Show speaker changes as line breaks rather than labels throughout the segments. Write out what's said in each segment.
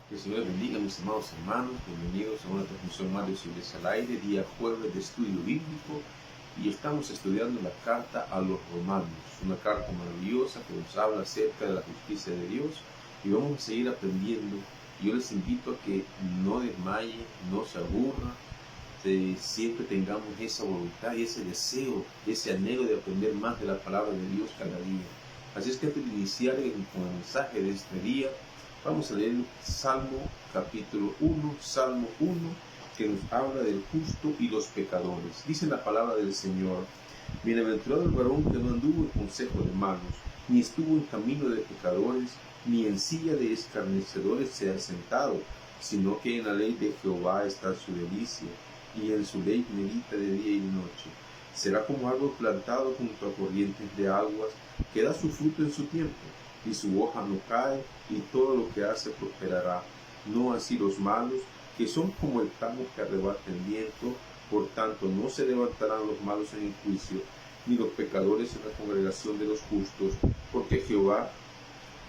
Que el Señor bendiga a mis amados hermanos. Bienvenidos a una transmisión más de su Iglesia al Aire, día jueves de estudio bíblico. Y estamos estudiando la carta a los romanos, una carta maravillosa que nos habla acerca de la justicia de Dios. Y vamos a seguir aprendiendo. Yo les invito a que no desmayen, no se aburran, siempre tengamos esa voluntad y ese deseo, ese anhelo de aprender más de la palabra de Dios cada día. Así es que antes de iniciar con el mensaje de este día, vamos a leer Salmo capítulo 1, Salmo 1, que nos habla del justo y los pecadores. Dice la palabra del Señor: bienaventurado el varón que no anduvo en consejo de malos, ni estuvo en camino de pecadores, ni en silla de escarnecedores se ha sentado, sino que en la ley de Jehová está su delicia, y en su ley medita de día y de noche. Será como árbol plantado junto a corrientes de aguas, que da su fruto en su tiempo, y su hoja no cae, y todo lo que hace prosperará. No así los malos, que son como el tamo que arrebata el viento. Por tanto, no se levantarán los malos en el juicio, ni los pecadores en la congregación de los justos, porque Jehová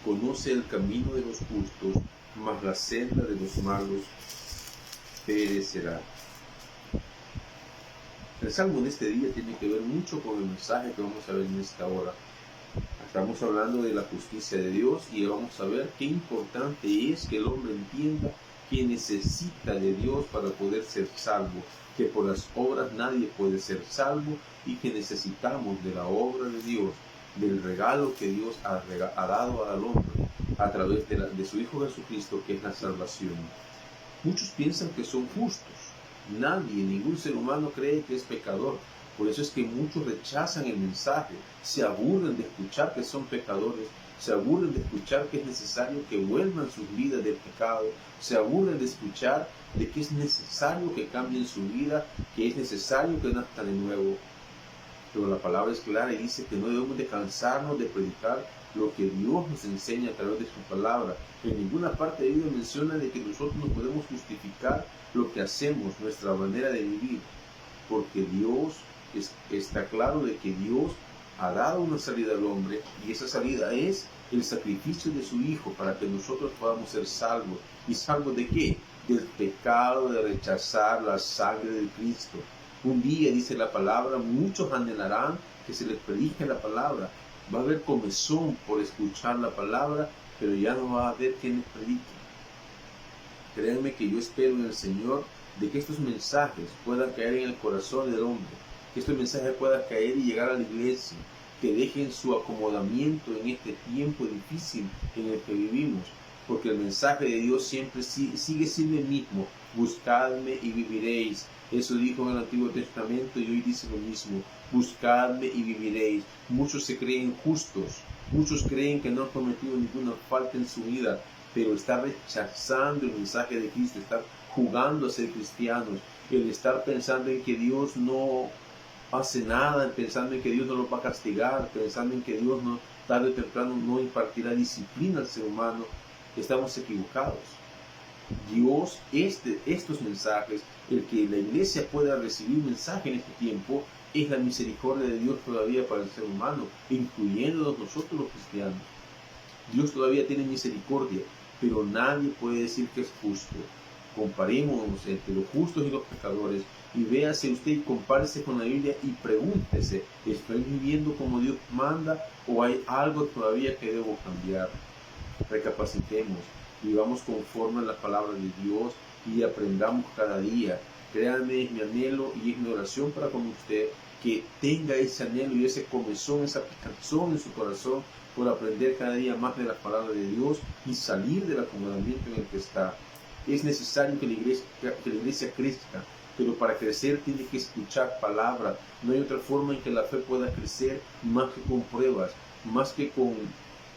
conoce el camino de los justos, mas la senda de los malos perecerá. El salmo de este día tiene que ver mucho con el mensaje que vamos a ver en esta hora. Estamos hablando de la justicia de Dios y vamos a ver qué importante es que el hombre entienda que necesita de Dios para poder ser salvo, que por las obras nadie puede ser salvo y que necesitamos de la obra de Dios, del regalo que Dios ha dado al hombre a través de su Hijo Jesucristo, que es la salvación. Muchos piensan que son justos. Nadie, ningún ser humano cree que es pecador. Por eso es que muchos rechazan el mensaje, se aburren de escuchar que son pecadores, se aburren de escuchar que es necesario que vuelvan sus vidas del pecado, se aburren de escuchar de que es necesario que cambien su vida, que es necesario que nazcan de nuevo. Pero la palabra es clara y dice que no debemos de cansarnos de predicar lo que Dios nos enseña a través de su palabra. En ninguna parte de Dios menciona de que nosotros no podemos justificar lo que hacemos, nuestra manera de vivir, porque Dios está claro de que Dios ha dado una salida al hombre, y esa salida es el sacrificio de su Hijo para que nosotros podamos ser salvos. ¿Y salvos de qué? Del pecado, de rechazar la sangre de Cristo. Un día, dice la palabra, muchos anhelarán que se les predique la palabra. Va a haber comezón por escuchar la palabra, pero ya no va a haber quien les predique. Créanme que yo espero en el Señor de que estos mensajes puedan caer en el corazón del hombre, que estos mensajes puedan caer y llegar a la iglesia, que dejen su acomodamiento en este tiempo difícil en el que vivimos, porque el mensaje de Dios siempre sigue siendo el mismo: buscadme y viviréis. Eso dijo en el Antiguo Testamento y hoy dice lo mismo: buscadme y viviréis. Muchos se creen justos, muchos creen que no han cometido ninguna falta en su vida, pero está rechazando el mensaje de Cristo, está jugando a ser cristianos, el estar pensando en que Dios no hace nada, pensando en que Dios no los va a castigar, pensando en que Dios no, tarde o temprano no impartirá disciplina al ser humano. Estamos equivocados. Dios, estos mensajes, el que la iglesia pueda recibir mensaje en este tiempo, es la misericordia de Dios todavía para el ser humano, incluyéndonos nosotros los cristianos. Dios todavía tiene misericordia, pero nadie puede decir que es justo. Comparemos entre los justos y los pecadores y véase usted y compárese con la Biblia y pregúntese: ¿estoy viviendo como Dios manda o hay algo todavía que debo cambiar? Recapacitemos, vivamos conforme a la palabra de Dios y aprendamos cada día. Créanme, es mi anhelo y es mi oración para con usted, que tenga ese anhelo y ese comezón, esa picazón en su corazón por aprender cada día más de la palabra de Dios y salir del acomodamiento en el que está. Es necesario que la iglesia crezca, pero para crecer tiene que escuchar palabra. No hay otra forma en que la fe pueda crecer más que con pruebas, más que con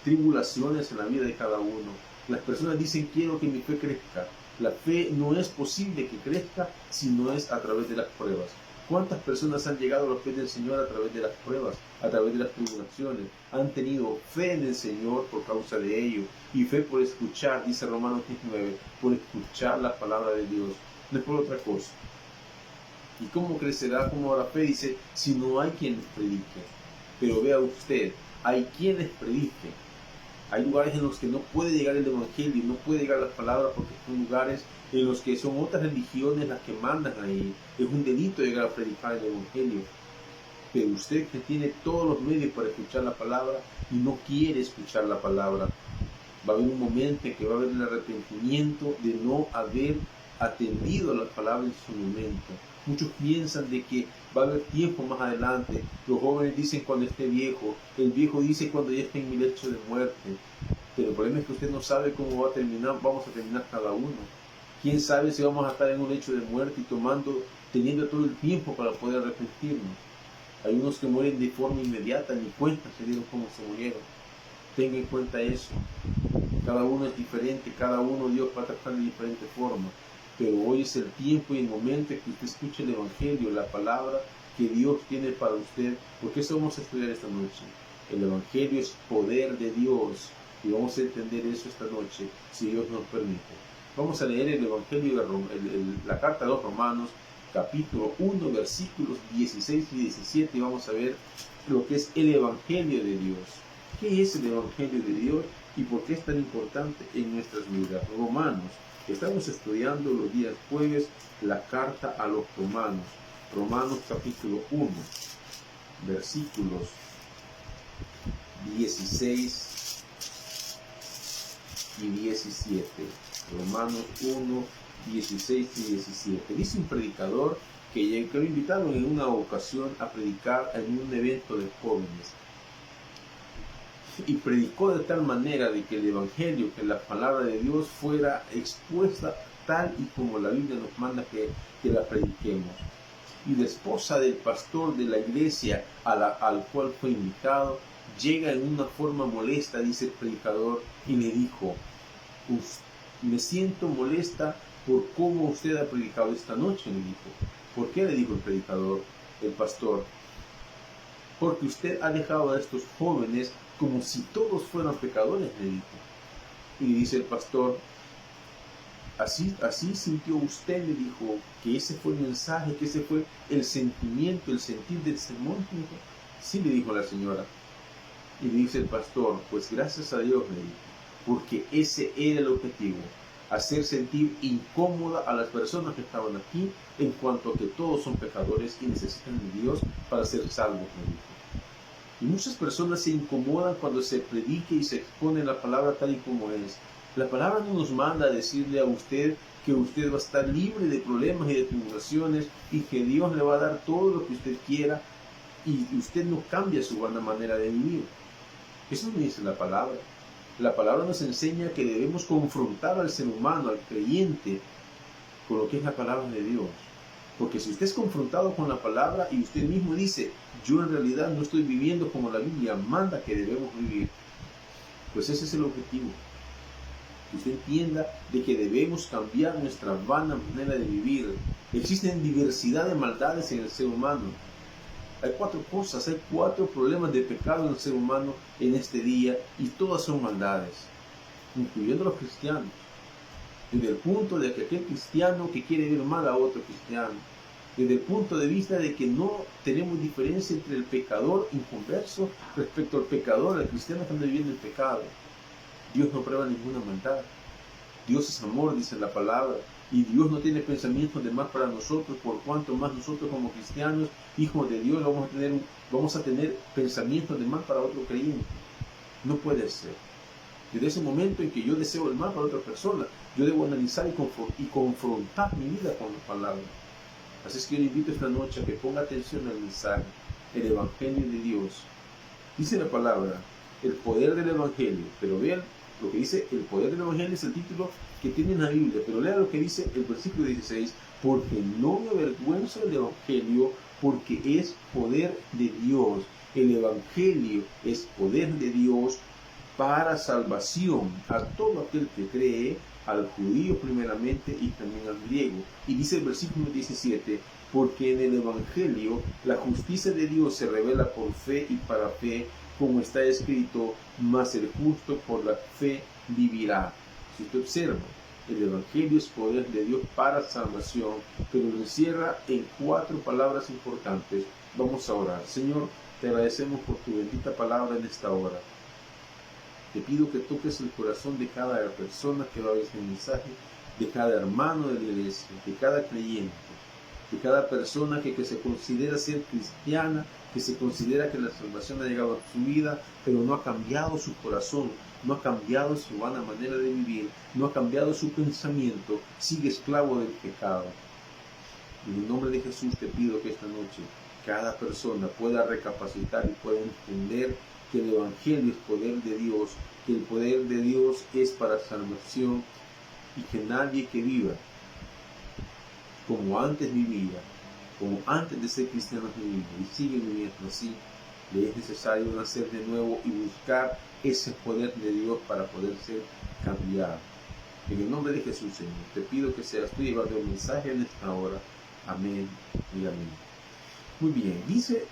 tribulaciones en la vida de cada uno. Las personas dicen: quiero que mi fe crezca. La fe no es posible que crezca si no es a través de las pruebas. ¿Cuántas personas han llegado a los pies del Señor a través de las pruebas, a través de las tribulaciones? Han tenido fe en el Señor por causa de ello, y fe por escuchar, dice Romanos 19, por escuchar la palabra de Dios, no es por otra cosa. ¿Y cómo crecerá como la fe? Dice: si no hay quien les predique. Pero vea usted, hay quienes prediquen. Hay lugares en los que no puede llegar el Evangelio, no puede llegar las palabras porque son lugares en los que son otras religiones las que mandan ahí. Es un delito llegar a predicar el Evangelio. Pero usted que tiene todos los medios para escuchar la palabra y no quiere escuchar la palabra, va a haber un momento en que va a haber el arrepentimiento de no haber atendido a la palabra en su momento. Muchos piensan de que va a haber tiempo más adelante. Los jóvenes dicen cuando esté viejo, el viejo dice cuando ya esté en mi lecho de muerte. Pero el problema es que usted no sabe cómo va a terminar, vamos a terminar cada uno. ¿Quién sabe si vamos a estar en un lecho de muerte y teniendo todo el tiempo para poder arrepentirnos? Hay unos que mueren de forma inmediata, ni cuenta se dieron cómo se murieron. Tenga en cuenta eso. Cada uno es diferente, cada uno Dios va a tratar de diferente forma. Pero hoy es el tiempo y el momento en que usted escuche el Evangelio, la palabra que Dios tiene para usted. Porque eso vamos a estudiar esta noche. El Evangelio es poder de Dios. Y vamos a entender eso esta noche, si Dios nos permite. Vamos a leer el Evangelio, la carta a los Romanos, capítulo 1, versículos 16 y 17. Y vamos a ver lo que es el Evangelio de Dios. ¿Qué es el Evangelio de Dios y por qué es tan importante en nuestras vidas? Romanos. Estamos estudiando los días jueves la carta a los Romanos. Romanos capítulo 1, versículos 16 y 17. Romanos 1, 16 y 17. Dice un predicador que lo invitaron en una ocasión a predicar en un evento de jóvenes. Y predicó de tal manera de que el Evangelio, que la palabra de Dios fuera expuesta tal y como la Biblia nos manda que la prediquemos. Y la esposa del pastor de la iglesia al cual fue invitado llega en una forma molesta, dice el predicador, y le dijo: me siento molesta por cómo usted ha predicado esta noche, le dijo. ¿Por qué? Le dijo el predicador, el pastor. Porque usted ha dejado a estos jóvenes como si todos fueran pecadores, le dijo. Y dice el pastor: así sintió usted, le dijo, que ese fue el mensaje, que ese fue el sentimiento, el sentir del sermón. Sí, le dijo la señora. Y dice el pastor: pues gracias a Dios, le dijo, porque ese era el objetivo, hacer sentir incómoda a las personas que estaban aquí en cuanto a que todos son pecadores y necesitan de Dios para ser salvos, le dijo. Y muchas personas se incomodan cuando se predique y se expone la palabra tal y como es. La palabra no nos manda a decirle a usted que usted va a estar libre de problemas y de tribulaciones y que Dios le va a dar todo lo que usted quiera y usted no cambia su buena manera de vivir. Eso no dice la palabra. La palabra nos enseña que debemos confrontar al ser humano, al creyente, con lo que es la palabra de Dios. Porque si usted es confrontado con la palabra y usted mismo dice: yo en realidad no estoy viviendo como la Biblia manda que debemos vivir, pues ese es el objetivo. Que usted entienda de que debemos cambiar nuestra vana manera de vivir. Existen diversidad de maldades en el ser humano. Hay 4 cosas, hay 4 problemas de pecado en el ser humano en este día y todas son maldades, incluyendo los cristianos. Desde el punto de que aquel cristiano que quiere ver mal a otro cristiano, desde el punto de vista de que no tenemos diferencia entre el pecador inconverso respecto al pecador, al cristiano que anda viviendo el pecado. Dios no prueba ninguna maldad. Dios es amor, dice la palabra, y Dios no tiene pensamientos de mal para nosotros, por cuanto más nosotros como cristianos, hijos de Dios, vamos a tener pensamientos de mal para otro creyente. No puede ser. Desde ese momento en que yo deseo el mal para otra persona, yo debo analizar y confrontar mi vida con la palabra. Así es que yo le invito esta noche a que ponga atención al mensaje, el Evangelio de Dios. Dice la palabra, el poder del Evangelio, pero vean lo que dice: el poder del Evangelio es el título que tiene en la Biblia, pero lea lo que dice el versículo 16, porque no me avergüenzo del Evangelio, porque es poder de Dios. El Evangelio es poder de Dios para salvación a todo aquel que cree, al judío primeramente y también al griego. Y dice el versículo 17, porque en el Evangelio la justicia de Dios se revela por fe y para fe, como está escrito: mas el justo por la fe vivirá. Si usted observa, el Evangelio es poder de Dios para salvación, pero lo encierra en 4 palabras importantes. Vamos a orar. Señor, te agradecemos por tu bendita palabra en esta hora. Te pido que toques el corazón de cada persona que va a ver este mensaje, de cada hermano de la iglesia, de cada creyente, de cada persona que se considera ser cristiana, que se considera que la salvación ha llegado a su vida, pero no ha cambiado su corazón, no ha cambiado su vana manera de vivir, no ha cambiado su pensamiento, sigue esclavo del pecado. En el nombre de Jesús te pido que esta noche cada persona pueda recapacitar y pueda entender que el Evangelio es poder de Dios, que el poder de Dios es para salvación y que nadie que viva como antes vivía, como antes de ser cristiano vivía y sigue viviendo así, le es necesario nacer de nuevo y buscar ese poder de Dios para poder ser cambiado. En el nombre de Jesús, Señor, te pido que seas tú llevando el mensaje en esta hora. Amén y amén. Muy bien, dice,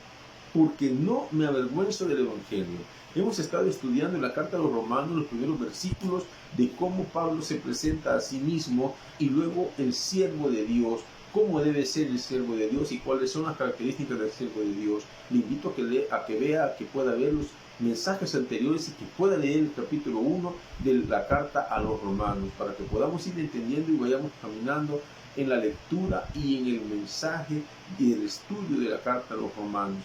porque no me avergüenzo del Evangelio. Hemos estado estudiando en la carta a los Romanos los primeros versículos de cómo Pablo se presenta a sí mismo y luego el siervo de Dios, cómo debe ser el siervo de Dios y cuáles son las características del siervo de Dios. Le invito a que vea, que pueda ver los mensajes anteriores y que pueda leer el capítulo 1 de la carta a los Romanos para que podamos ir entendiendo y vayamos caminando en la lectura y en el mensaje y el estudio de la carta a los Romanos.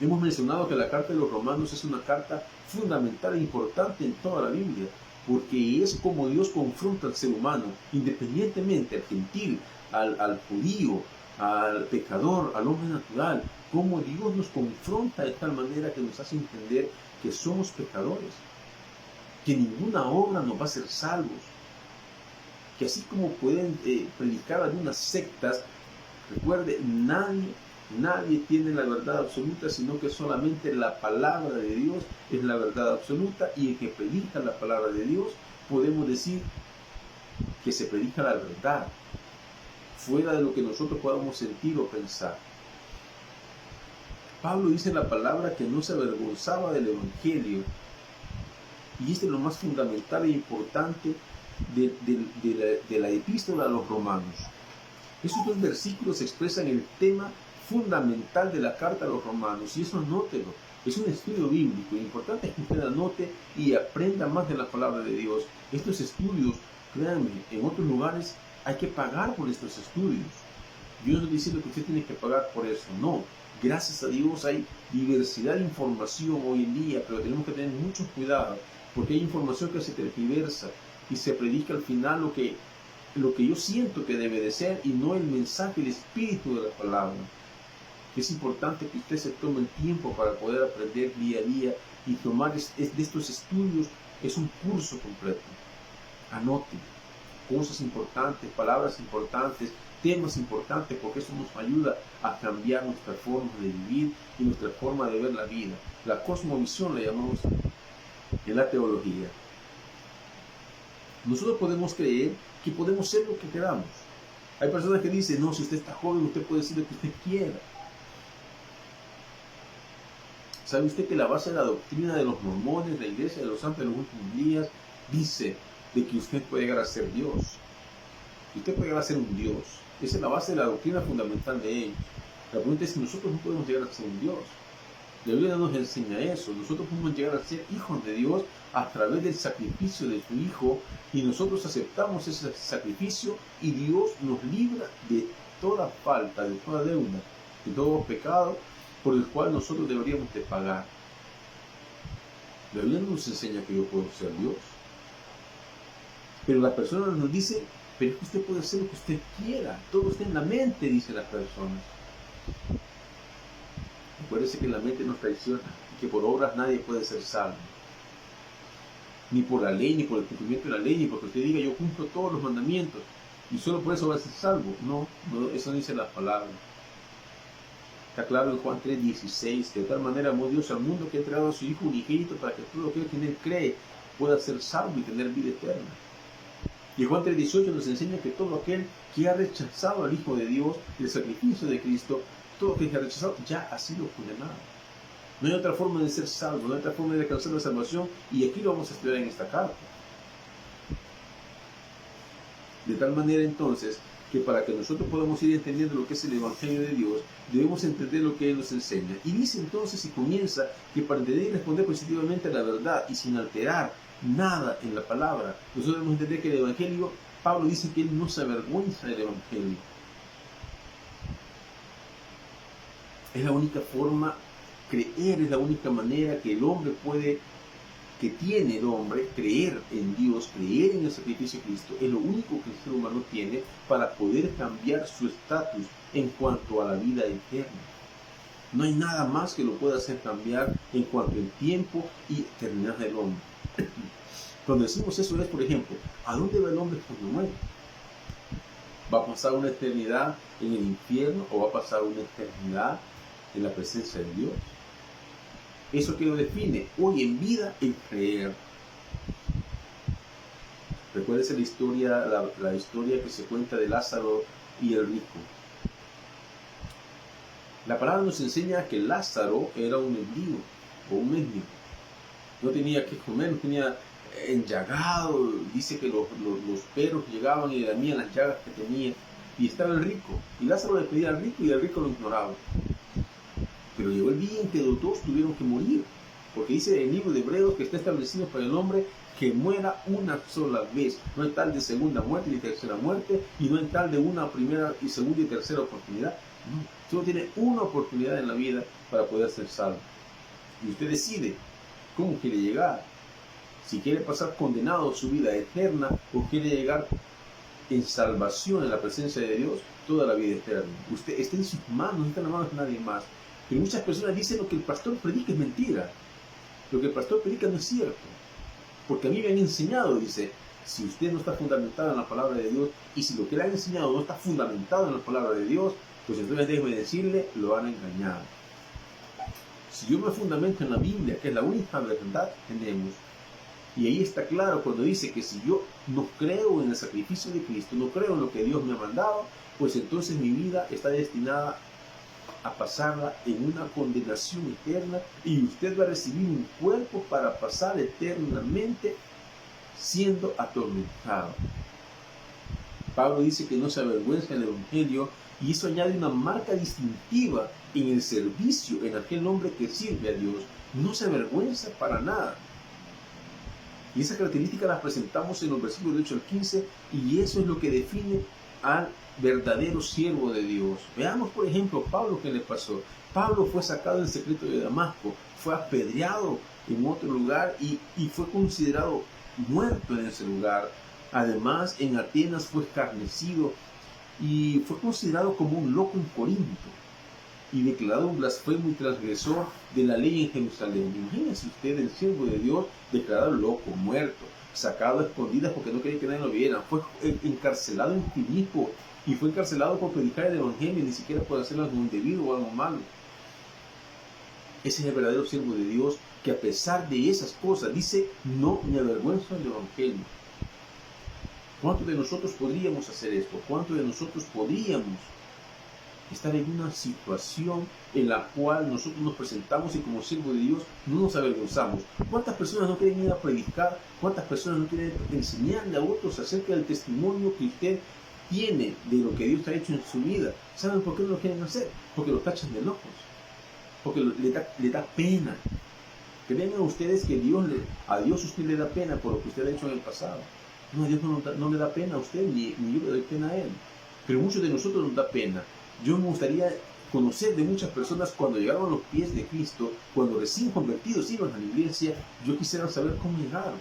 Hemos mencionado que la carta de los Romanos es una carta fundamental e importante en toda la Biblia, porque es como Dios confronta al ser humano, independientemente al gentil, al judío, al pecador, al hombre natural, como Dios nos confronta de tal manera que nos hace entender que somos pecadores, que ninguna obra nos va a hacer salvos, que así como pueden predicar algunas sectas, recuerde, nadie tiene la verdad absoluta, sino que solamente la palabra de Dios es la verdad absoluta, y el que predica la palabra de Dios, podemos decir que se predica la verdad, fuera de lo que nosotros podamos sentir o pensar. Pablo dice en la palabra que no se avergonzaba del Evangelio, y este es lo más fundamental e importante de la epístola a los Romanos. Esos dos versículos expresan el tema fundamental de la carta a los Romanos, y eso anótelo. Es un estudio bíblico, lo importante es que usted anote y aprenda más de la palabra de Dios. Estos estudios, créanme, en otros lugares hay que pagar por estos estudios. Yo no estoy diciendo que usted tiene que pagar por eso, no. Gracias a Dios hay diversidad de información hoy en día, pero tenemos que tener mucho cuidado, porque hay información que se tergiversa y se predica al final lo que yo siento que debe de ser y no el mensaje, el espíritu de la palabra. Es importante que usted se tome el tiempo para poder aprender día a día y tomar de estos estudios. Es un curso completo. Anote cosas importantes, palabras importantes, temas importantes, porque eso nos ayuda a cambiar nuestra forma de vivir y nuestra forma de ver la vida. La cosmovisión la llamamos en la teología. Nosotros podemos creer que podemos ser lo que queramos. Hay personas que dicen, no, si usted está joven, usted puede decir lo que usted quiera. ¿Sabe usted que la base de la doctrina de los mormones, la iglesia de los santos de los últimos días, dice de que usted puede llegar a ser Dios? Usted puede llegar a ser un Dios. Esa es la base de la doctrina fundamental de ellos. La pregunta es si nosotros no podemos llegar a ser un Dios. La Biblia nos enseña eso. Nosotros podemos llegar a ser hijos de Dios a través del sacrificio de su Hijo, y nosotros aceptamos ese sacrificio y Dios nos libra de toda falta, de toda deuda, de todo pecado por el cual nosotros deberíamos de pagar. La Biblia nos enseña que yo puedo ser Dios, pero la persona nos dice, pero es que usted puede hacer lo que usted quiera, todo está en la mente, dice la persona. Acuérdese que la mente nos traiciona y que por obras nadie puede ser salvo, ni por la ley, ni por el cumplimiento de la ley, ni porque usted diga yo cumplo todos los mandamientos y solo por eso va a ser salvo. No, eso no dice la palabra. Está claro en Juan 3:16, de tal manera amó Dios al mundo que ha entregado a su Hijo unigénito para que todo aquel que en él cree pueda ser salvo y tener vida eterna. Y Juan 3:18 nos enseña que todo aquel que ha rechazado al Hijo de Dios, el sacrificio de Cristo, todo aquel que ha rechazado ya ha sido condenado. No hay otra forma de ser salvo, no hay otra forma de alcanzar la salvación, y aquí lo vamos a estudiar en esta carta. De tal manera entonces que para que nosotros podamos ir entendiendo lo que es el Evangelio de Dios, debemos entender lo que Él nos enseña. Y dice entonces y comienza que para entender y responder positivamente a la verdad y sin alterar nada en la palabra, nosotros debemos entender que el Evangelio, Pablo dice que Él no se avergüenza del Evangelio. Es la única forma, creer es la única manera que el hombre puede, que tiene el hombre, creer en Dios, creer en el sacrificio de Cristo, es lo único que el ser humano tiene para poder cambiar su estatus en cuanto a la vida eterna. No hay nada más que lo pueda hacer cambiar en cuanto al tiempo y eternidad del hombre. Cuando decimos eso es, por ejemplo, ¿a dónde va el hombre cuando muere? ¿Va a pasar una eternidad en el infierno o va a pasar una eternidad en la presencia de Dios? Eso que lo define hoy en vida el creer. Recuérdese la historia que se cuenta de Lázaro y el rico. La palabra nos enseña que Lázaro era un mendigo o un mendigo. No tenía que comer, no tenía enllagado. Dice que los perros llegaban y le lamían las llagas que tenía. Y estaba el rico. Y Lázaro le pedía al rico y el rico lo ignoraba. Pero llegó el día en que los dos tuvieron que morir. Porque dice en el libro de Hebreos que está establecido para el hombre que muera una sola vez. No hay tal de segunda muerte ni tercera muerte. Y no hay tal de una primera y segunda y tercera oportunidad. No. Solo tiene una oportunidad en la vida para poder ser salvo. Y usted decide cómo quiere llegar. Si quiere pasar condenado su vida eterna o quiere llegar en salvación en la presencia de Dios toda la vida eterna. Usted está en sus manos, no está en las manos de nadie más. Pero muchas personas dicen lo que el pastor predica es mentira. Lo que el pastor predica no es cierto. Porque a mí me han enseñado, dice, si usted no está fundamentado en la palabra de Dios y si lo que le han enseñado no está fundamentado en la palabra de Dios, pues entonces déjeme decirle, lo han engañado. Si yo me fundamento en la Biblia, que es la única verdad que tenemos, y ahí está claro cuando dice que si yo no creo en el sacrificio de Cristo, no creo en lo que Dios me ha mandado, pues entonces mi vida está destinada a pasarla en una condenación eterna y usted va a recibir un cuerpo para pasar eternamente siendo atormentado. Pablo dice que no se avergüenza del Evangelio y eso añade una marca distintiva en el servicio en aquel hombre que sirve a Dios. No se avergüenza para nada. Y esa característica la presentamos en los versículos de 8 al 15 y eso es lo que define al verdadero siervo de Dios. Veamos, por ejemplo, Pablo, ¿qué le pasó? Pablo fue sacado en secreto de Damasco, fue apedreado en otro lugar y fue considerado muerto en ese lugar. Además, en Atenas fue escarnecido y fue considerado como un loco en Corinto y declarado un blasfemo y transgresor de la ley en Jerusalén. Imagínense usted, el siervo de Dios, declarado loco, muerto, sacado a escondidas porque no quería que nadie lo viera. Fue encarcelado en Filipo y fue encarcelado por predicar el Evangelio, ni siquiera por hacer algo indebido o algo malo. Ese es el verdadero siervo de Dios que a pesar de esas cosas dice, no me avergüenzo del Evangelio. ¿Cuántos de nosotros podríamos hacer esto? ¿Cuántos de nosotros podríamos estar en una situación en la cual nosotros nos presentamos y como siervo de Dios no nos avergonzamos? ¿Cuántas personas no quieren ir a predicar? ¿Cuántas personas no quieren enseñarle a otros acerca del testimonio que usted tiene de lo que Dios ha hecho en su vida? ¿Saben por qué no lo quieren hacer? Porque los tachan de locos. Porque le da pena. Crean ustedes que a Dios usted le da pena por lo que usted ha hecho en el pasado. No, a Dios no le da pena a usted, ni yo le doy pena a Él. Pero muchos de nosotros nos da pena. Yo me gustaría conocer de muchas personas cuando llegaron a los pies de Cristo, cuando recién convertidos iban a la iglesia, yo quisiera saber cómo llegaron.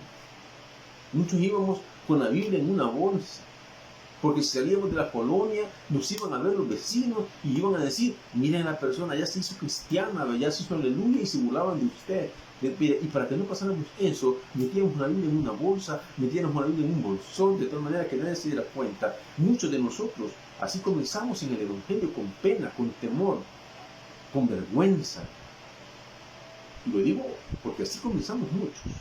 Muchos íbamos con la Biblia en una bolsa, porque si salíamos de la colonia, nos iban a ver los vecinos y iban a decir, miren a la persona, ya se hizo cristiana, ya se hizo aleluya y se burlaban de usted. Y para que no pasáramos eso, metíamos la Biblia en una bolsa, metíamos la Biblia en un bolsón, de tal manera que nadie se diera cuenta. Muchos de nosotros así comenzamos en el Evangelio con pena, con temor, con vergüenza. Y lo digo porque así comenzamos muchos.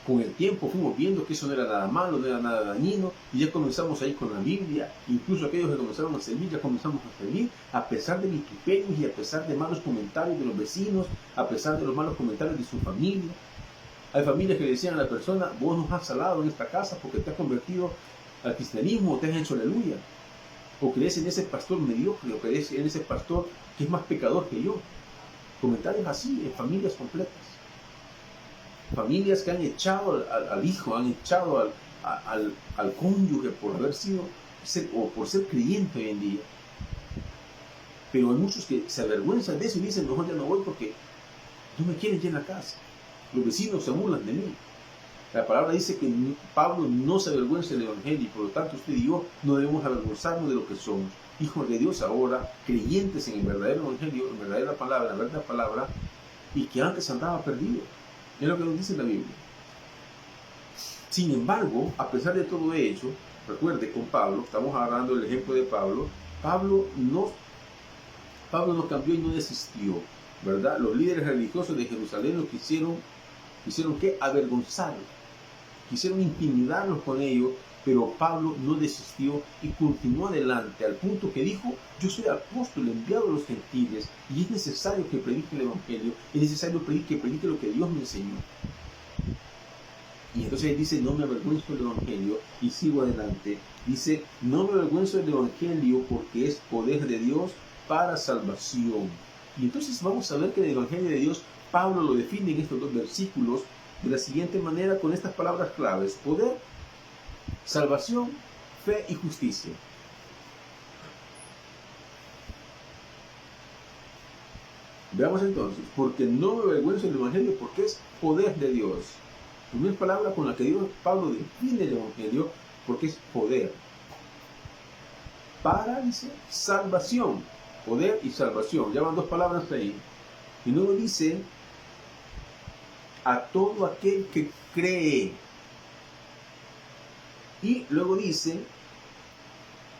Con el tiempo fuimos viendo que eso no era nada malo, no era nada dañino, y ya comenzamos a ir con la Biblia. Incluso aquellos que comenzaron a servir, ya comenzamos a servir, a pesar de vituperios y a pesar de malos comentarios de los vecinos, a pesar de los malos comentarios de su familia, Hay familias que le decían a la persona, vos nos has salado en esta casa porque te has convertido al cristianismo, o te has hecho aleluya. O crees en ese pastor mediocre, o crees en ese pastor que es más pecador que yo. Comentarios así en familias completas. Familias que han echado al hijo, han echado al cónyuge por haber sido, o por ser creyente hoy en día. Pero hay muchos que se avergüenzan de eso y dicen, mejor ya no voy porque no me quieren ya en la casa. Los vecinos se burlan de mí. La palabra dice que Pablo no se avergüenza del Evangelio y por lo tanto usted y yo no debemos avergonzarnos de lo que somos. Hijos de Dios ahora, creyentes en el verdadero Evangelio, en la verdadera palabra, en la verdadera palabra, y que antes andaba perdido. Es lo que nos dice la Biblia. Sin embargo, a pesar de todo ello, recuerde con Pablo, estamos agarrando el ejemplo de Pablo, Pablo no cambió y no desistió, ¿verdad? Los líderes religiosos de Jerusalén lo quisieron que avergonzarlos, quisieron intimidarlos con ellos, pero Pablo no desistió y continuó adelante al punto que dijo, yo soy apóstol enviado a los gentiles y es necesario que predique el Evangelio, es necesario que predique lo que Dios me enseñó. Y entonces él dice, no me avergüenzo del Evangelio, y sigo adelante. Dice, no me avergüenzo del Evangelio porque es poder de Dios para salvación. Y entonces vamos a ver que el Evangelio de Dios, Pablo lo define en estos dos versículos de la siguiente manera con estas palabras claves: poder, salvación, fe y justicia. Veamos entonces, porque no me avergüenzo del Evangelio porque es poder de Dios. Primera palabra con la que Pablo define el Evangelio, porque es poder. Para, dice, salvación. Poder y salvación. Ya van dos palabras ahí. Y luego dice, a todo aquel que cree. Y luego dice,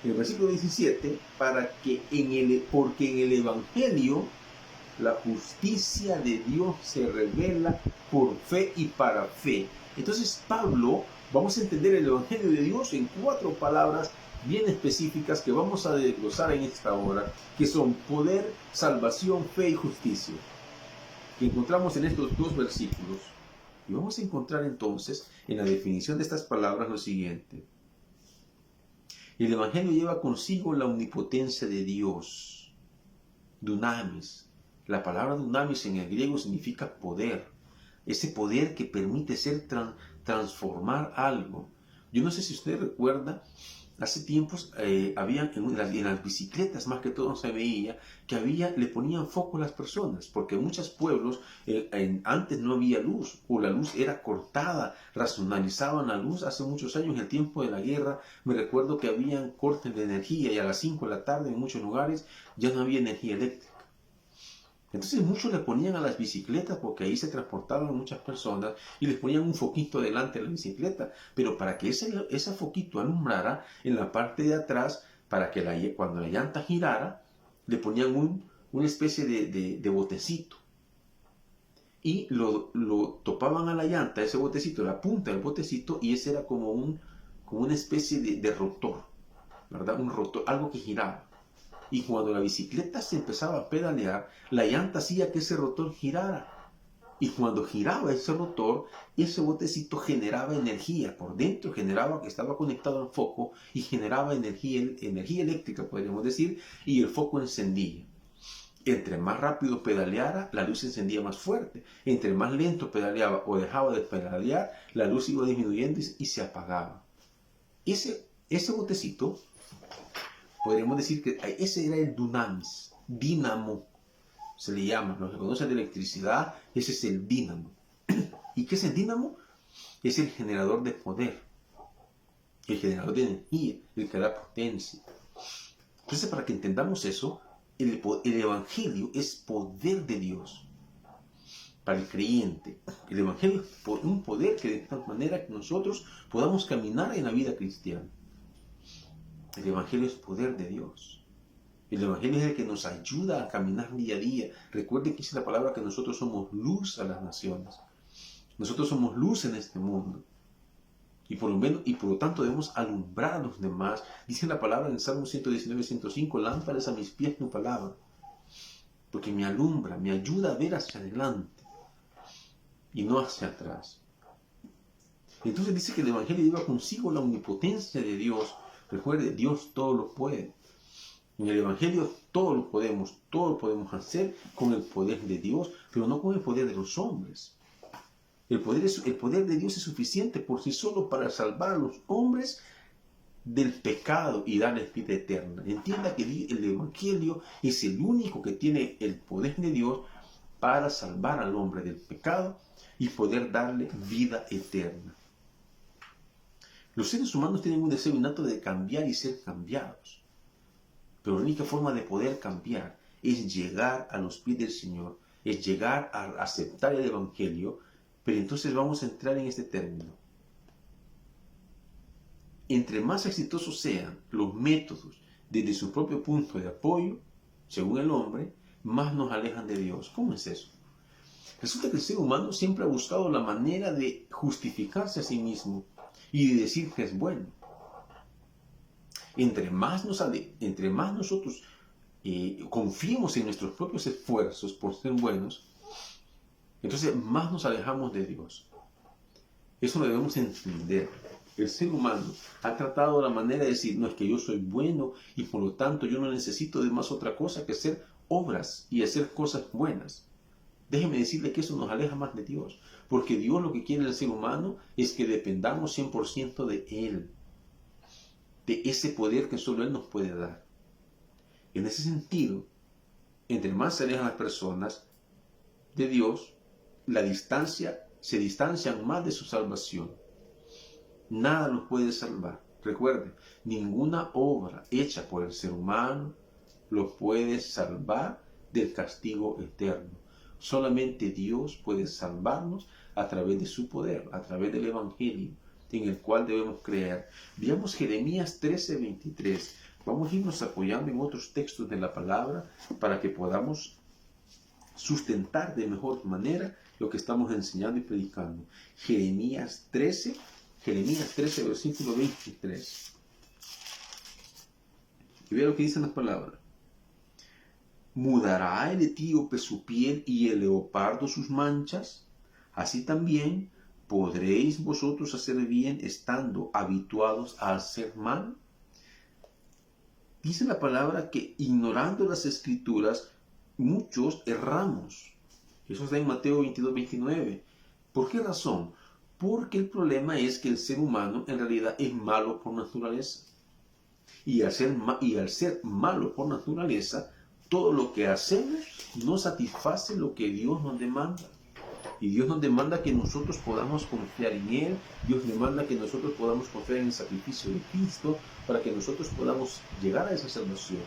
en el versículo 17, porque en el Evangelio la justicia de Dios se revela por fe y para fe. Entonces Pablo, vamos a entender el Evangelio de Dios en 4 palabras bien específicas que vamos a desglosar en esta hora, que son poder, salvación, fe y justicia, que encontramos en estos 2 versículos. Y vamos a encontrar entonces en la definición de estas palabras lo siguiente: el Evangelio lleva consigo la omnipotencia de Dios, dunamis. La palabra dunamis en el griego significa poder, ese poder que permite transformar algo. Yo no sé si usted recuerda, hace tiempos había en las bicicletas, más que todo se veía que le ponían foco a las personas, porque en muchos pueblos antes no había luz, o la luz era cortada, racionalizaban la luz. Hace muchos años, en el tiempo de la guerra, me recuerdo que habían cortes de energía y a las 5 de la tarde en muchos lugares ya no había energía eléctrica. Entonces muchos le ponían a las bicicletas, porque ahí se transportaban muchas personas, y les ponían un foquito delante de la bicicleta, pero para que ese foquito alumbrara en la parte de atrás, para que cuando la llanta girara, le ponían una especie de botecito, y lo topaban a la llanta, ese botecito, la punta del botecito, y ese era como una especie de rotor, ¿verdad? Un rotor, algo que giraba. Y cuando la bicicleta se empezaba a pedalear, la llanta hacía que ese rotor girara. Y cuando giraba ese rotor, ese botecito generaba energía. Por dentro generaba, que estaba conectado al foco, y generaba energía eléctrica, podríamos decir, y el foco encendía. Entre más rápido pedaleara, la luz se encendía más fuerte. Entre más lento pedaleaba o dejaba de pedalear, la luz iba disminuyendo y se apagaba. Ese botecito, podríamos decir que ese era el dunamis, dínamo, se le llama. Los que conocen de electricidad, ese es el dínamo. ¿Y qué es el dínamo? Es el generador de poder, el generador de energía, el que da potencia. Entonces, para que entendamos eso, el Evangelio es poder de Dios para el creyente. El Evangelio es un poder que de tal manera que nosotros podamos caminar en la vida cristiana. El Evangelio es poder de Dios. El Evangelio es el que nos ayuda a caminar día a día. Recuerde que dice la palabra que nosotros somos luz a las naciones. Nosotros somos luz en este mundo. Y por lo tanto debemos alumbrar a los demás. Dice la palabra en el Salmo 119, 105, lámparas a mis pies tu palabra. Porque me alumbra, me ayuda a ver hacia adelante y no hacia atrás. Entonces dice que el Evangelio lleva consigo la omnipotencia de Dios. Recuerde, Dios todo lo puede. En el Evangelio todo lo podemos hacer con el poder de Dios, pero no con el poder de los hombres. El poder de Dios es suficiente por sí solo para salvar a los hombres del pecado y darles vida eterna. Entienda que el Evangelio es el único que tiene el poder de Dios para salvar al hombre del pecado y poder darle vida eterna. Los seres humanos tienen un deseo innato de cambiar y ser cambiados. Pero la única forma de poder cambiar es llegar a los pies del Señor, es llegar a aceptar el Evangelio. Pero entonces vamos a entrar en este término. Entre más exitosos sean los métodos desde su propio punto de apoyo, según el hombre, más nos alejan de Dios. ¿Cómo es eso? Resulta que el ser humano siempre ha buscado la manera de justificarse a sí mismo y de decir que es bueno. Entre más nosotros confiemos en nuestros propios esfuerzos por ser buenos, entonces más nos alejamos de Dios. Eso lo debemos entender. El ser humano ha tratado la manera de decir, no, es que yo soy bueno y por lo tanto yo no necesito de más otra cosa que hacer obras y hacer cosas buenas. Déjeme decirle que eso nos aleja más de Dios, porque Dios lo que quiere del ser humano es que dependamos 100% de Él, de ese poder que solo Él nos puede dar. En ese sentido, entre más se alejan las personas de Dios, se distancian más de su salvación. Nada los puede salvar. Recuerden, ninguna obra hecha por el ser humano los puede salvar del castigo eterno. Solamente Dios puede salvarnos a través de su poder, a través del Evangelio, en el cual debemos creer. Veamos Jeremías 13:23. Vamos a irnos apoyando en otros textos de la palabra para que podamos sustentar de mejor manera lo que estamos enseñando y predicando. Jeremías 13, versículo 23. Y vea lo que dicen las palabras. ¿Mudará el etíope su piel y el leopardo sus manchas? Así también podréis vosotros hacer bien estando habituados a hacer mal. Dice la palabra que ignorando las escrituras, muchos erramos. Eso está en Mateo 22:29. ¿Por qué razón? Porque el problema es que el ser humano en realidad es malo por naturaleza. Y al ser malo por naturaleza, todo lo que hacemos no satisface lo que Dios nos demanda. Y Dios nos demanda que nosotros podamos confiar en Él. Dios demanda que nosotros podamos confiar en el sacrificio de Cristo para que nosotros podamos llegar a esa salvación.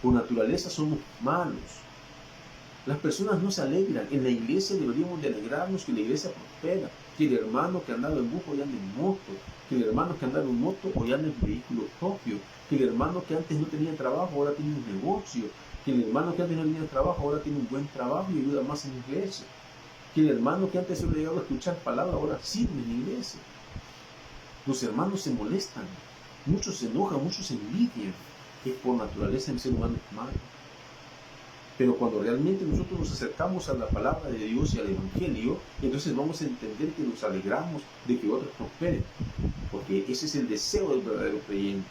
Por naturaleza somos malos. Las personas no se alegran. En la iglesia deberíamos de alegrarnos que la iglesia prospera. Que el hermano que andaba en bus hoy anda en moto. Que el hermano que andaba en moto hoy anda en vehículo propio. Que el hermano que antes no tenía trabajo ahora tiene un negocio. Que el hermano que antes no tenía trabajo ahora tiene un buen trabajo y ayuda más en la iglesia. Que el hermano que antes solo llegaba a escuchar palabra ahora sirve en la iglesia. Los hermanos se molestan. Muchos se enojan, muchos se envidian. Es por naturaleza el ser humano es malo. Pero cuando realmente nosotros nos acercamos a la palabra de Dios y al Evangelio, entonces vamos a entender que nos alegramos de que otros prosperen. Porque ese es el deseo del verdadero creyente.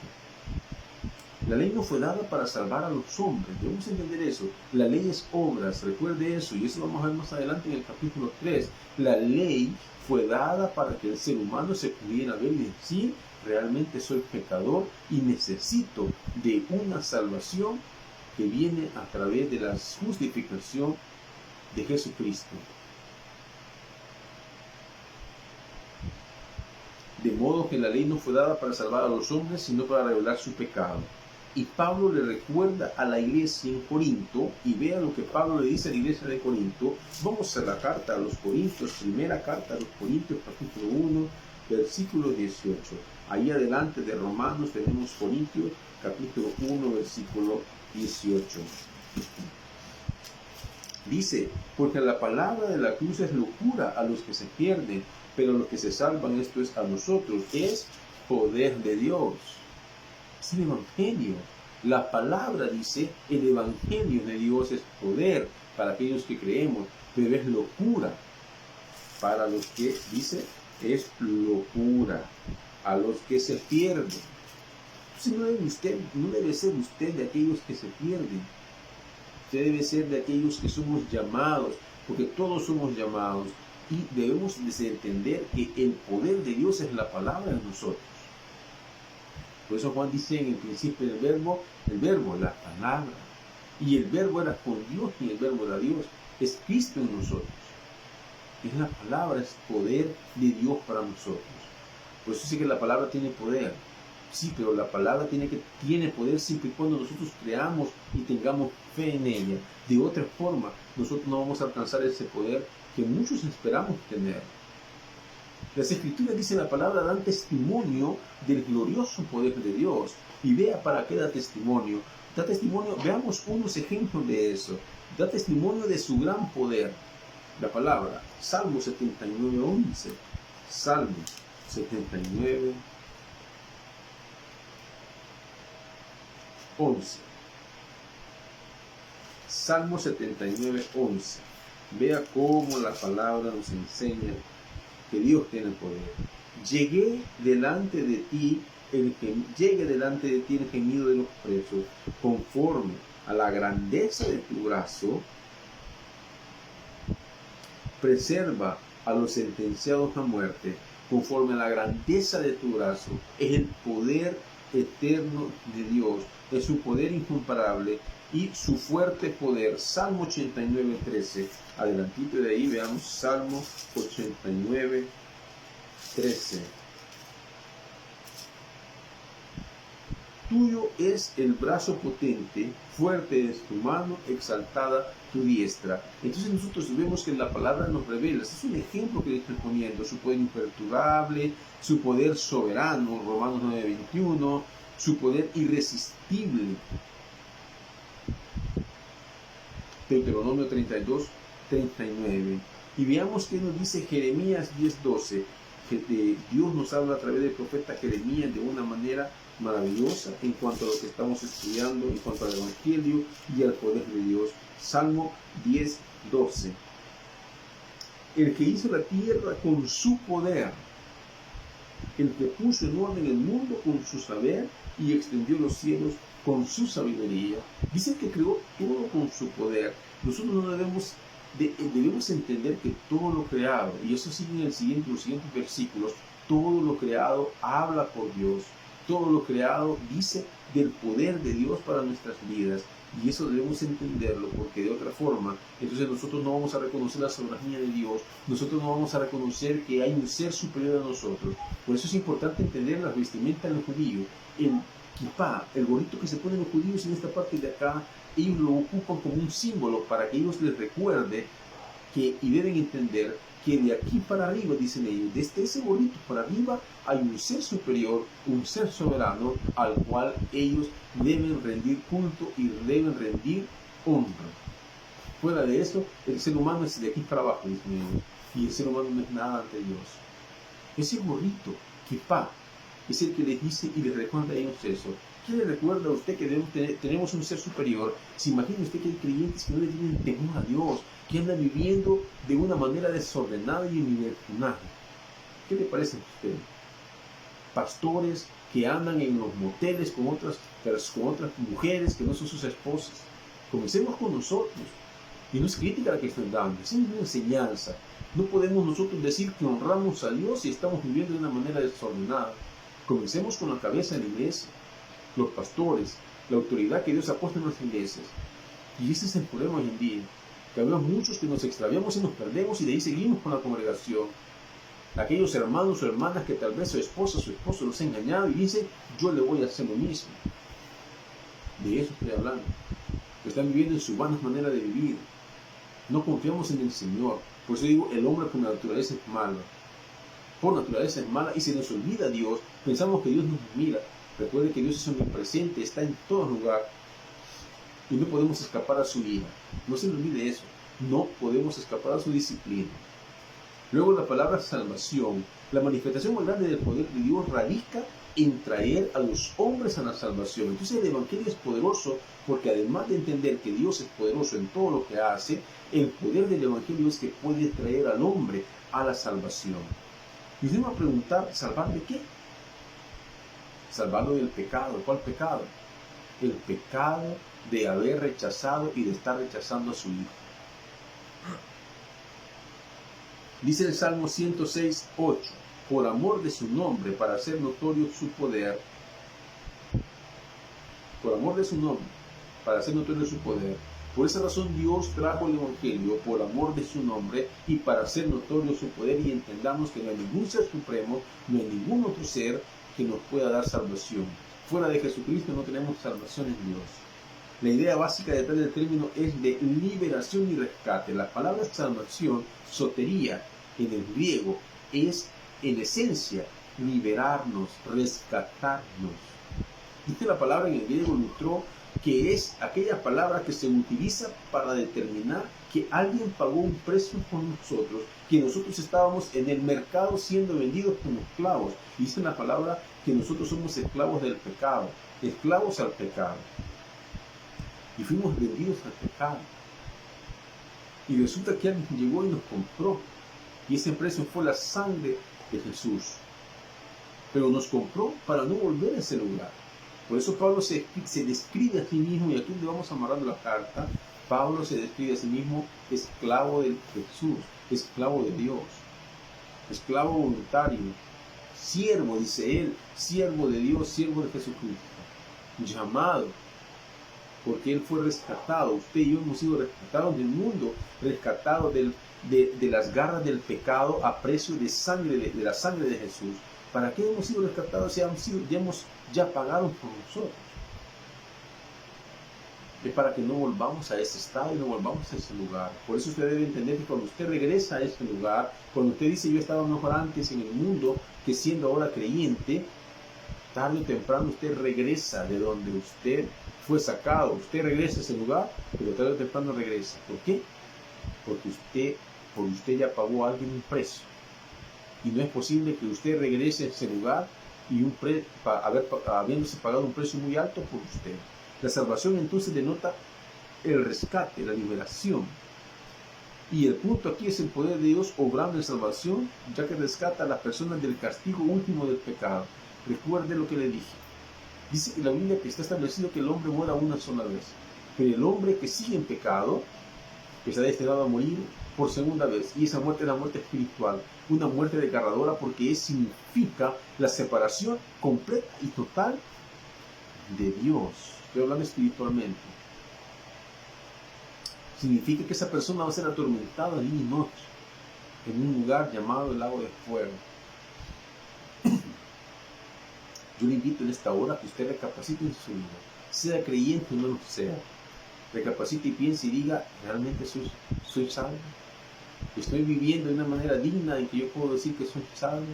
La ley no fue dada para salvar a los hombres. Debemos entender eso. La ley es obras. Recuerde eso. Y eso lo vamos a ver más adelante en el capítulo 3. La ley fue dada para que el ser humano se pudiera ver y decir, realmente soy pecador y necesito de una salvación que viene a través de la justificación de Jesucristo. De modo que la ley no fue dada para salvar a los hombres, sino para revelar su pecado. Y Pablo le recuerda a la iglesia en Corinto, y vea lo que Pablo le dice a la iglesia de Corinto. Vamos a la carta a los Corintios, primera carta a los Corintios, capítulo 1, versículo 18. Ahí adelante de Romanos tenemos Corintios, capítulo 1, versículo 18. Dice, porque la palabra de la cruz es locura a los que se pierden, pero los que se salvan, esto es a nosotros, es poder de Dios. Es el Evangelio. La palabra dice, el Evangelio de Dios es poder para aquellos que creemos, pero es locura para los que, dice, es locura a los que se pierden. Entonces no debe ser usted de aquellos que se pierden. Usted debe ser de aquellos que somos llamados, porque todos somos llamados y debemos de entender que el poder de Dios es la palabra en nosotros. Por eso Juan dice en el principio el verbo, la palabra. Y el verbo era con Dios y el verbo era Dios. Es Cristo en nosotros. Es la palabra, es poder de Dios para nosotros. Por eso sí que la palabra tiene poder. Sí, pero la palabra tiene poder siempre y cuando nosotros creamos y tengamos fe en ella. De otra forma, nosotros no vamos a alcanzar ese poder que muchos esperamos tener. Las Escrituras, dice la palabra, dan testimonio del glorioso poder de Dios. Y vea para qué da testimonio. Da testimonio, veamos unos ejemplos de eso. Da testimonio de su gran poder. La palabra, Salmo 79:11. Salmo 79:11. Salmo 79:11. Vea cómo la palabra nos enseña que Dios tiene poder. Llegue delante de ti el gemido de los presos, conforme a la grandeza de tu brazo, preserva a los sentenciados a muerte, conforme a la grandeza de tu brazo. Es el poder eterno de Dios, es su poder incomparable y su fuerte poder. Salmo 89:13. Adelantito de ahí veamos Salmo 89:13. Tuyo es el brazo potente, fuerte es tu mano, exaltada tu diestra. Entonces nosotros vemos que la palabra nos revela, este es un ejemplo que le estoy poniendo, su poder imperturbable, su poder soberano, Romanos 9:21, su poder irresistible, Deuteronomio 32:39. Y veamos qué nos dice Jeremías 10:12. Dios nos habla a través del profeta Jeremías de una manera maravillosa en cuanto a lo que estamos estudiando, en cuanto al Evangelio y al poder de Dios. Salmo 10:12. El que hizo la tierra con su poder, el que puso en orden el mundo con su saber y extendió los cielos con su sabiduría. Dice que creó todo con su poder. Nosotros no debemos entender que todo lo creado, y eso sigue en los siguientes versículos, todo lo creado habla por Dios, todo lo creado dice del poder de Dios para nuestras vidas, y eso debemos entenderlo, porque de otra forma, entonces nosotros no vamos a reconocer la soberanía de Dios, nosotros no vamos a reconocer que hay un ser superior a nosotros. Por eso es importante entender las vestimentas de los judíos, el kipá, el gorrito que se ponen los judíos en esta parte de acá, ellos lo ocupan como un símbolo para que ellos les recuerde y deben entender que de aquí para arriba, dicen ellos, desde ese gorrito para arriba hay un ser superior, un ser soberano al cual ellos deben rendir culto y deben rendir honra. Fuera de eso, el ser humano es de aquí para abajo, dicen ellos, y el ser humano no es nada ante Dios. Ese gorrito, kipá, es el que les dice y les recuerda a ellos eso. ¿Qué le recuerda a usted que tenemos un ser superior? ¿Se imagina usted que hay creyentes que no le tienen temor a Dios, que andan viviendo de una manera desordenada y universal? ¿Qué le parece a usted? Pastores que andan en los moteles con otras mujeres que no son sus esposas. Comencemos con nosotros. Y no es crítica la que estoy dando, es una enseñanza. No podemos nosotros decir que honramos a Dios si estamos viviendo de una manera desordenada. Comencemos con la cabeza de la iglesia, los pastores, la autoridad que Dios ha puesto en nuestras iglesias. Y ese es el problema hoy en día, que habemos muchos que nos extraviamos y nos perdemos y de ahí seguimos con la congregación. Aquellos hermanos o hermanas que tal vez su esposa o su esposo los ha engañado y dicen, yo le voy a hacer lo mismo. De eso estoy hablando. Están viviendo en su vana manera de vivir. No confiamos en el Señor. Por eso digo, el hombre por naturaleza es malo. Por naturaleza es mala y se nos olvida Dios. Pensamos que Dios nos mira. Recuerde que Dios es omnipresente, está en todo lugar. Y no podemos escapar a su ira. No se le olvide eso. No podemos escapar a su disciplina. Luego la palabra salvación. La manifestación más grande del poder de Dios radica en traer a los hombres a la salvación. Entonces el Evangelio es poderoso porque además de entender que Dios es poderoso en todo lo que hace, el poder del Evangelio es que puede traer al hombre a la salvación. Y usted me va a preguntar, ¿salvar de qué? Salvarlo del pecado. ¿Cuál pecado? El pecado de haber rechazado y de estar rechazando a su Hijo. Dice el Salmo 106:8, por amor de su nombre, para hacer notorio su poder, por amor de su nombre, para hacer notorio su poder. Por esa razón Dios trajo el Evangelio por amor de su nombre y para hacer notorio su poder, y entendamos que no hay ningún ser supremo, no hay ningún otro ser que nos pueda dar salvación. Fuera de Jesucristo no tenemos salvación en Dios. La idea básica detrás del término es de liberación y rescate. La palabra salvación, sotería, en el griego, es en esencia liberarnos, rescatarnos. Dice la palabra en el griego lutró, que es aquella palabra que se utiliza para determinar que alguien pagó un precio por nosotros, que nosotros estábamos en el mercado siendo vendidos como esclavos. Dice la palabra que nosotros somos esclavos del pecado, esclavos al pecado. Y fuimos vendidos al pecado. Y resulta que alguien llegó y nos compró. Y ese precio fue la sangre de Jesús. Pero nos compró para no volver a ese lugar. Por eso Pablo se describe a sí mismo, y aquí le vamos amarrando la carta. Pablo se describe a sí mismo esclavo de Jesús, esclavo de Dios, esclavo voluntario, siervo, dice él, siervo de Dios, siervo de Jesucristo, llamado, porque él fue rescatado. Usted y yo hemos sido rescatados del mundo, rescatados de las garras del pecado a precio de sangre, de la sangre de Jesús. ¿Para qué hemos sido rescatados? Ya hemos pagado por nosotros. Es para que no volvamos a ese estado y no volvamos a ese lugar. Por eso usted debe entender que cuando usted regresa a ese lugar, cuando usted dice yo estaba mejor antes en el mundo que siendo ahora creyente, tarde o temprano usted regresa de donde usted fue sacado. Usted regresa a ese lugar, pero tarde o temprano regresa. ¿Por qué? Porque usted ya pagó a alguien un precio. Y no es posible que usted regrese a ese lugar y habiéndose pagado un precio muy alto por usted. La salvación entonces denota el rescate, la liberación. Y el punto aquí es el poder de Dios obrando en salvación, ya que rescata a las personas del castigo último del pecado. Recuerde lo que le dije. Dice que la Biblia que está establecido que el hombre muera una sola vez. Pero el hombre que sigue en pecado, que está destinado a morir por segunda vez, y esa muerte es la muerte espiritual, una muerte desgarradora, porque significa la separación completa y total de Dios. Estoy hablando espiritualmente. Significa que esa persona va a ser atormentada día y noche en un lugar llamado el lago de fuego. Yo le invito en esta hora a que usted recapacite en su vida, sea creyente o no lo sea. Recapacite y piense y diga, ¿realmente soy salvo? ¿Estoy viviendo de una manera digna en que yo puedo decir que soy salvo?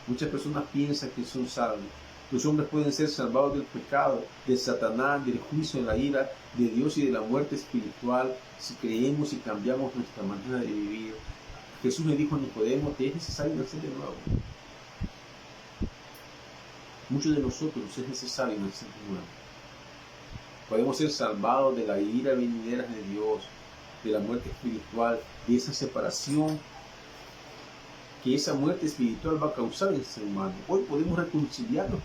Muchas personas piensan que son salvos. Los hombres pueden ser salvados del pecado, de Satanás, del juicio, de la ira de Dios y de la muerte espiritual si creemos y cambiamos nuestra manera de vivir. Jesús le dijo a Nicodemo que es necesario nacer de nuevo. Muchos de nosotros es necesario nacer de nuevo. Podemos ser salvados de la ira venidera de Dios, de la muerte espiritual, de esa separación que esa muerte espiritual va a causar en el ser humano. Hoy podemos reconciliarnos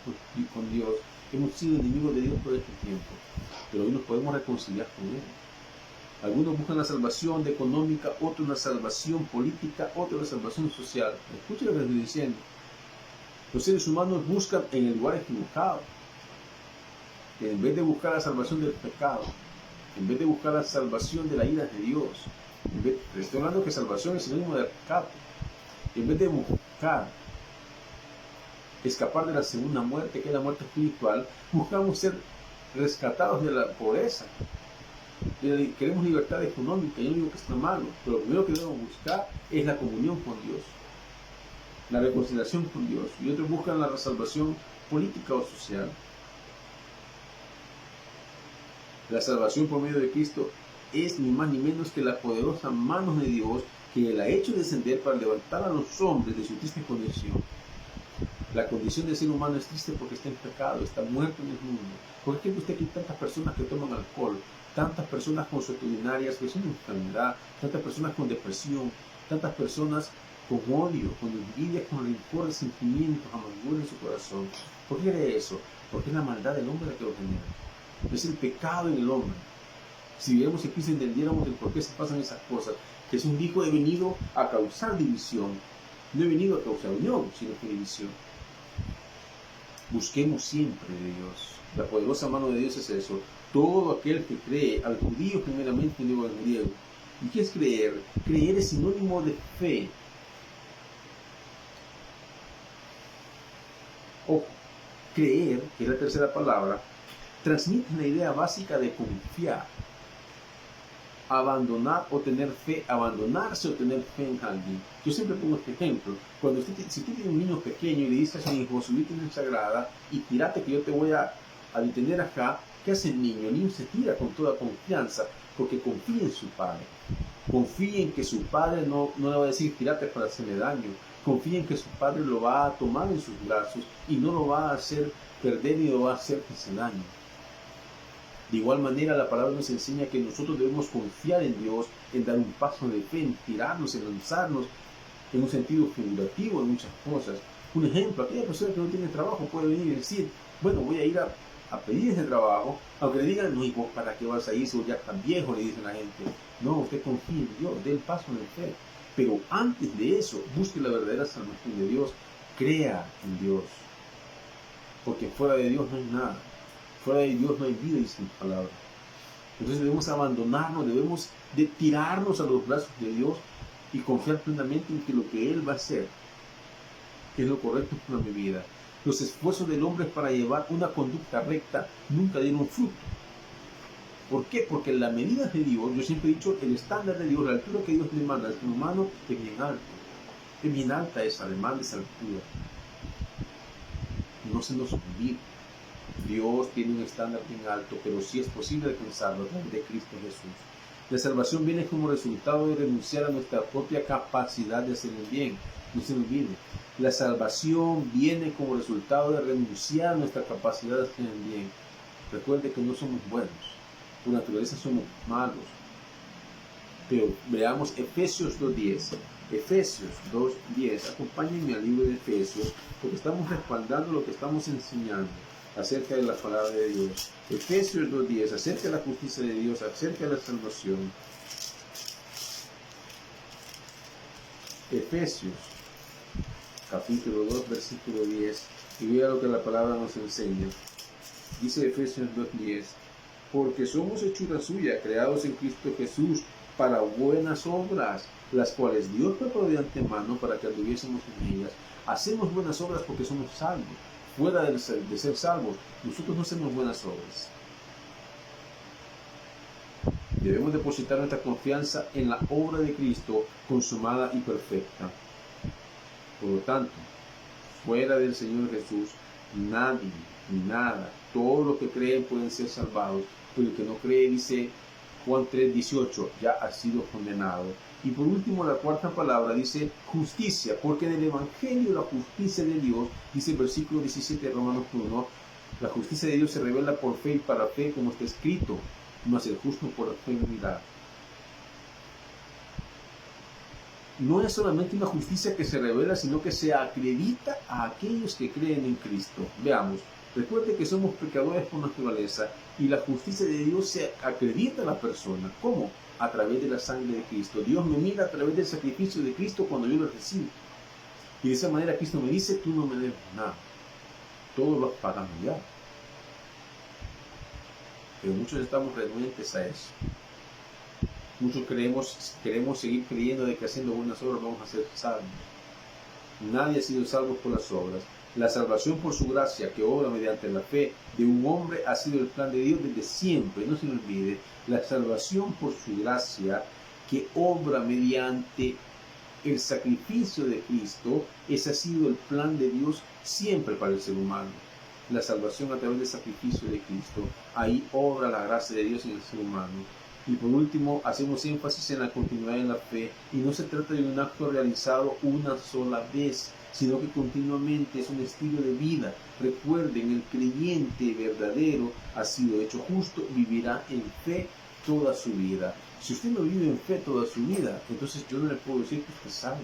con Dios. Hemos sido enemigos de Dios por este tiempo, pero hoy nos podemos reconciliar con Él. Algunos buscan la salvación económica, otros la salvación política, otros la salvación social. Escuchen lo que estoy diciendo. Los seres humanos buscan en el lugar equivocado. En vez de buscar la salvación del pecado, en vez de buscar la salvación de la ira de Dios, estoy hablando que salvación es sinónimo de pecado. En vez de buscar escapar de la segunda muerte, que es la muerte espiritual, buscamos ser rescatados de la pobreza. Queremos libertad económica. Yo no digo que está malo, pero lo primero que debemos buscar es la comunión con Dios, la reconciliación con Dios. Y otros buscan la salvación política o social. La salvación por medio de Cristo es ni más ni menos que la poderosa mano de Dios que Él ha hecho descender para levantar a los hombres de su triste condición. La condición del ser humano es triste porque está en pecado, está muerto en el mundo. ¿Por qué cree usted que hay tantas personas que toman alcohol, tantas personas consuetudinarias que son una enfermedad, tantas personas con depresión, tantas personas con odio, con envidia, con rencor, resentimientos, amargura en su corazón. ¿Por qué cree eso? Porque es la maldad del hombre la que lo genera. Es el pecado en el hombre. Si viéramos que Cristo entendiéramos el por qué se pasan esas cosas, Jesús dijo: he venido a causar división. No he venido a causar unión, sino que división. Busquemos siempre de Dios. La poderosa mano de Dios es eso. Todo aquel que cree, al judío primeramente y luego al griego. ¿Y qué es creer? Creer es sinónimo de fe. Ojo, creer, que es la tercera palabra, transmite la idea básica de confiar. Abandonar o tener fe, abandonarse o tener fe en alguien. Yo siempre pongo este ejemplo. Cuando si usted tiene un niño pequeño y le dice a su hijo: subite en la sagrada y tírate que yo te voy a detener acá, ¿qué hace el niño? El niño se tira con toda confianza porque confía en su padre. Confía en que su padre no le va a decir: tírate para hacerle daño. Confía en que su padre lo va a tomar en sus brazos y no lo va a hacer perder ni lo va a hacer que se dañe. De igual manera, la palabra nos enseña que nosotros debemos confiar en Dios, en dar un paso de fe, en tirarnos, en lanzarnos, en un sentido figurativo en muchas cosas. Un ejemplo: aquella persona que no tiene trabajo puede venir y decir: bueno, voy a ir a pedir ese trabajo, aunque le digan: no, ¿y vos para qué vas a ir si ya estás viejo? Le dicen a la gente. No, usted confía en Dios, dé el paso de fe. Pero antes de eso, busque la verdadera salvación de Dios, crea en Dios, porque fuera de Dios no hay nada. Fuera de Dios no hay vida, dice la palabra. Entonces debemos abandonarnos, debemos de tirarnos a los brazos de Dios y confiar plenamente en que lo que Él va a hacer, que es lo correcto para mi vida. Los esfuerzos del hombre para llevar una conducta recta nunca dieron fruto. ¿Por qué? Porque la medida de Dios, yo siempre he dicho, el estándar de Dios, la altura que Dios le manda al ser humano es bien alto. Es bien alta esa demanda, esa altura. No se nos olvide. Dios tiene un estándar bien alto, pero sí es posible alcanzarlo a través de Cristo Jesús. La salvación viene como resultado de renunciar a nuestra propia capacidad de hacer el bien. No se olvide. La salvación viene como resultado de renunciar a nuestra capacidad de hacer el bien. Recuerde que no somos buenos. Por naturaleza somos malos. Pero veamos Efesios 2.10. Efesios 2.10. Acompáñenme al libro de Efesios, porque estamos respaldando lo que estamos enseñando acerca de la palabra de Dios. Efesios 2.10, acerca de la justicia de Dios, acerca de la salvación. Efesios, capítulo 2, versículo 10, y vea lo que la palabra nos enseña. Dice Efesios 2.10, porque somos hechura suya, creados en Cristo Jesús, para buenas obras, las cuales Dios preparó de antemano para que anduviésemos en ellas. Hacemos buenas obras porque somos salvos. Fuera de ser salvos, nosotros no hacemos buenas obras. Debemos depositar nuestra confianza en la obra de Cristo consumada y perfecta. Por lo tanto, fuera del Señor Jesús, nadie ni nada, todos los que creen pueden ser salvados, pero el que no cree, dice Juan 3:18, ya ha sido condenado. Y por último, la cuarta palabra dice justicia, porque en el Evangelio la justicia de Dios, dice el versículo 17 de Romanos 1, la justicia de Dios se revela por fe y para fe, como está escrito, mas el justo por la fe vivirá. No es solamente una justicia que se revela, sino que se acredita a aquellos que creen en Cristo. Veamos, recuerde que somos pecadores por naturaleza y la justicia de Dios se acredita a la persona. ¿Cómo? A través de la sangre de Cristo. Dios me mira a través del sacrificio de Cristo cuando yo lo recibo. Y de esa manera Cristo me dice: tú no me debes nada. Todo lo has pagado ya. Pero muchos estamos renuentes a eso. Muchos queremos seguir creyendo de que haciendo buenas obras vamos a ser salvos. Nadie ha sido salvo por las obras. La salvación por su gracia, que obra mediante la fe de un hombre, ha sido el plan de Dios desde siempre. No se lo olvide. La salvación por su gracia, que obra mediante el sacrificio de Cristo, ese ha sido el plan de Dios siempre para el ser humano. La salvación a través del sacrificio de Cristo. Ahí obra la gracia de Dios en el ser humano. Y por último, hacemos énfasis en la continuidad en la fe, y no se trata de un acto realizado una sola vez, sino que continuamente es un estilo de vida. Recuerden, el creyente verdadero ha sido hecho justo, vivirá en fe toda su vida. Si usted no vive en fe toda su vida, entonces yo no le puedo decir que usted sabe.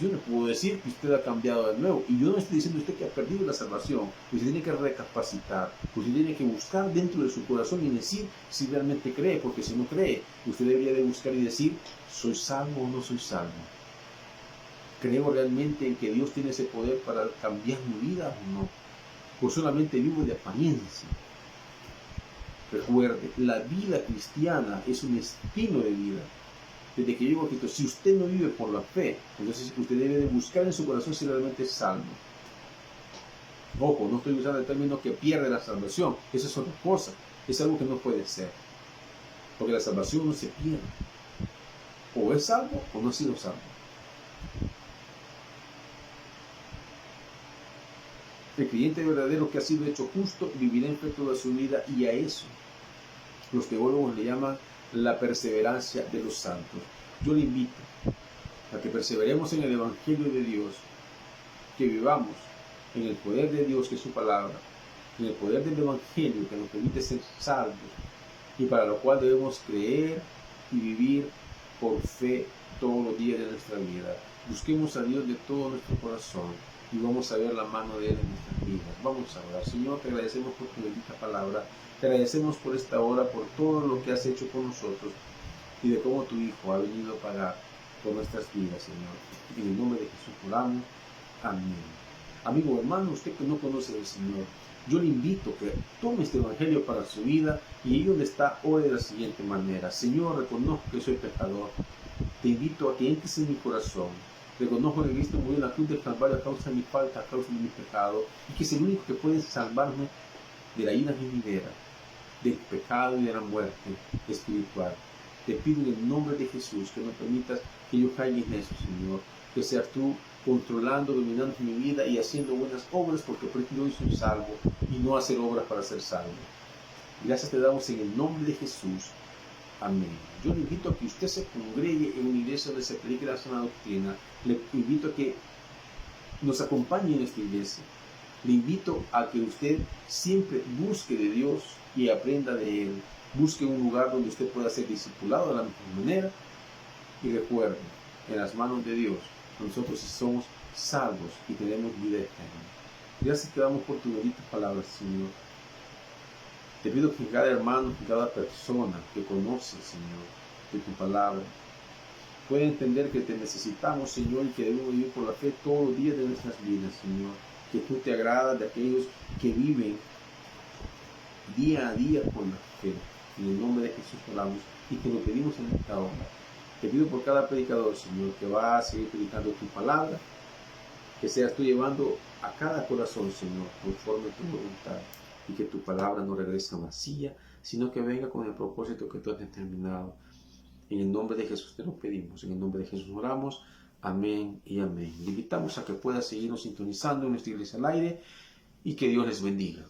Yo no puedo decir que usted ha cambiado de nuevo. Y yo no estoy diciendo a usted que ha perdido la salvación. Usted tiene que recapacitar. Usted tiene que buscar dentro de su corazón y decir si realmente cree. Porque si no cree, usted debería de buscar y decir, ¿soy salvo o no soy salvo? ¿Creo realmente en que Dios tiene ese poder para cambiar mi vida o no? ¿O solamente vivo de apariencia? Recuerde, la vida cristiana es un estilo de vida. Desde que llegó a Cristo, si usted no vive por la fe, entonces usted debe de buscar en su corazón si realmente es salvo. Ojo, no estoy usando el término que pierde la salvación, eso es otra cosa, es algo que no puede ser, porque la salvación no se pierde, o es salvo o no ha sido salvo. El creyente verdadero que ha sido hecho justo vivirá en fe toda su vida, y a eso los teólogos le llaman la perseverancia de los santos. Yo le invito a que perseveremos en el Evangelio de Dios, que vivamos en el poder de Dios, que es su palabra, en el poder del Evangelio que nos permite ser salvos, y para lo cual debemos creer y vivir por fe todos los días de nuestra vida. Busquemos a Dios de todo nuestro corazón y vamos a ver la mano de Él en nuestras vidas. Vamos a orar. Señor, te agradecemos por tu bendita palabra. Te agradecemos por esta hora, por todo lo que has hecho con nosotros y de cómo tu Hijo ha venido a pagar por nuestras vidas, Señor. En el nombre de Jesús oramos. Amén. Amigo, hermano, usted que no conoce al Señor, yo le invito a que tome este Evangelio para su vida y ahí donde está, ore de la siguiente manera. Señor, reconozco que soy pecador. Te invito a que entres en mi corazón. Reconozco que Cristo murió en la cruz del Calvario a causa de mi falta, a causa de mi pecado, y que es el único que puede salvarme de la ira venidera, del pecado y de la muerte espiritual. Te pido en el nombre de Jesús que me permitas que yo caiga en eso, Señor. Que seas tú controlando, dominando mi vida y haciendo buenas obras, porque por eso yo soy salvo y no hacer obras para ser salvo. Gracias te damos en el nombre de Jesús. Amén. Yo le invito a que usted se congregue en una iglesia donde se predique la sana doctrina. Le invito a que nos acompañe en esta iglesia. Le invito a que usted siempre busque de Dios y aprenda de Él. Busque un lugar donde usted pueda ser discipulado de la mejor manera. Y recuerde, en las manos de Dios, nosotros somos salvos y tenemos vida eterna. Gracias te damos por tu bendita palabra, Señor. Te pido que cada hermano, que cada persona que conoce, Señor, de tu palabra, pueda entender que te necesitamos, Señor, y que debemos vivir por la fe todos los días de nuestras vidas, Señor. Que tú te agradas de aquellos que viven día a día por la fe. En el nombre de Jesús oramos y te lo pedimos en esta hora. Te pido por cada predicador, Señor, que va a seguir predicando tu palabra, que seas tú llevando a cada corazón, Señor, conforme a tu voluntad, y que tu palabra no regrese vacía, sino que venga con el propósito que tú has determinado. En el nombre de Jesús te lo pedimos, en el nombre de Jesús oramos. Amén y amén. Le invitamos a que pueda seguirnos sintonizando en nuestra iglesia al aire y que Dios les bendiga.